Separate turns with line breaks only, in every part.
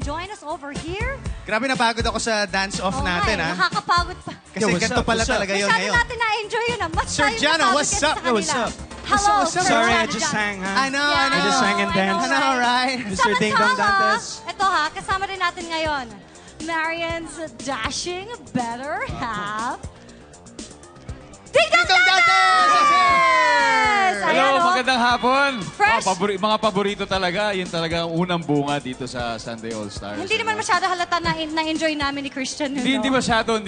join us over here.
Grabe, napagod ako sa dance-off natin, ha?
Nakakapagod pa.
Kasi ganito pala talaga yun
Masyado
ngayon.
natin na-enjoy yun. Mas
Sir
tayo
Jano,
napagod
what's
kasi
up?
sa kanila.
What's up?
Hello,
What's up?
Sir
Sorry, I
Jano
just
Jan.
sang, ha?
I know,
Yeah,
I know.
I just sang and danced.
I know, right?
Mr. Ding Dong Dantes.
Ito ha, kasama rin natin ngayon. Marian's dashing better half. Ding Dong Dantes!
Hello, magandang hapon.
Fresh.
Mga paborito talaga. Yun talaga ang unang bunga dito sa Sunday All-Stars.
Hindi naman masyado halata na-enjoy namin ni Christian.
Hindi masyado.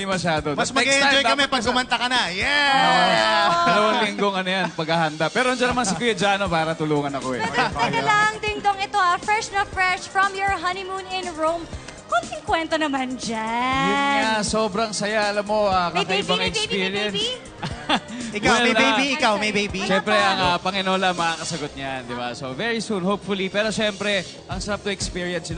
Mas
Next
mag-enjoy
time,
kami
dapat
pag kumanta ka na. Yeah!
Dalawang linggong paghahanda. Pero andyan naman si Kuya Jano para tulungan ako eh.
Teka lang, Ding Dong, ito fresh na fresh from your honeymoon in Rome. Kunting kwento naman dyan.
Yun nga, sobrang saya. Alam mo, kakaibang experience.
Ikaw, may baby. Ikaw, may baby.
Siyempre, ang Panginoon lang makakasagot niyan, di ba? So, very soon, hopefully. Pero siyempre, ang sarap to experience,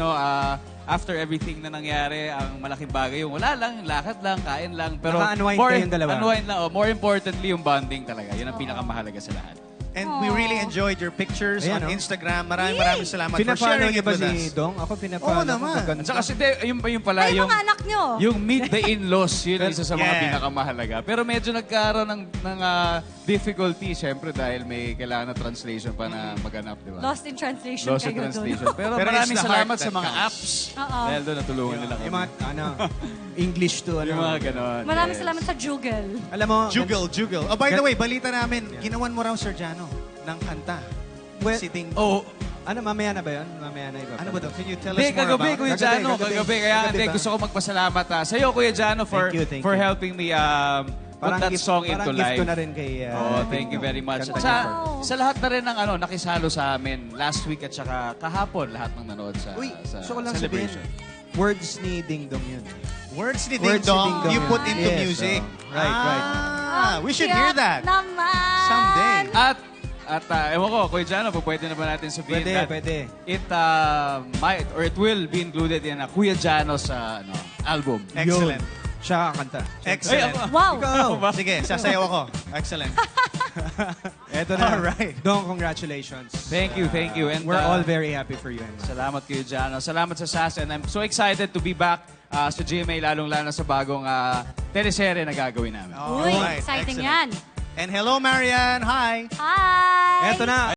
after everything na nangyari, ang malaking bagay yung wala lang, yung lakad lang, kain lang. Pero
Naka-unwind kayong dalawa.
Unwind lang. More importantly, yung bonding talaga. Yun ang pinakamahalaga sa lahat.
And we really enjoyed your pictures
Ayan,
on
no?
Instagram. Maraming salamat for
Pinapano
sharing
niyo
it
ba
with
si
us.
Dong? Ako
Oo
pinapano.
naman.
At saka kasi, yung pala,
Ay,
yung...
mga anak nyo.
Yung meet the in-laws, yun isa sa mga
Yeah.
pinakamahalaga. Pero medyo nagkaroon ng difficulty, syempre, dahil may kailangan na translation pa na maganap, di ba?
Lost in translation
Lost in
kayo
translation.
doon.
Pero
Pero
maraming
it's the
salamat
heart
sa
that
mga
counts.
apps.
Oo.
Dahil doon natulungan nila kami.
Yung mga, English to,
Yung mga ganon.
Maraming
yes.
salamat sa Jugel.
Alam mo,
Juggle. Oh, by the way, balita namin, ginawan mo raw, Sir Jano, ng kanta.
Well,
Sitting.
Oh,
ano, mamaya na ba yun? Mamaya na iba.
Ano ba to? Can you tell us
Hindi,
more
kagabi,
about
Kuya
it?
Jano.
Kagabi.
Kagabi. Kaya
Kagabi
hindi,
ba?
gusto ko magpasalamat sa iyo, Kuya Jano, for
Thank you.
helping me put that song into
parang gift
life.
ko na rin kay...
Oh, thank you very much. At sa lahat na rin ng nakisalo sa amin last week at saka kahapon, lahat ng nanood sa,
Uy,
sa
gusto ko lang sabihin,
celebration.
words ni Ding Dong yun.
Words ni
Words
Ding
ni
Dong,
Ding Dong
you
yun.
put into
Yes,
music.
right.
We should hear that.
Naman.
Someday.
At ewan ko, Kuya Jano, pwede na ba natin sabihin
Pwede,
that
pwede.
it might or it will be included in Kuya Jano's album.
Excellent.
Yun. Siya kakanta.
Excellent.
Wow.
Ikaw.
Sige, sasayaw ako. Excellent.
Eto na.
Alright.
Dong, congratulations.
Thank you. And
We're all very happy for you.
salamat Kuya Jano. Salamat sa SAS. And I'm so excited to be back sa GMA, lalong-lalo sa bagong teleserye na gagawin namin.
Uy,
Alright,
exciting
excellent.
yan.
And hello, Marian. Hi.
Hi.
Eto na.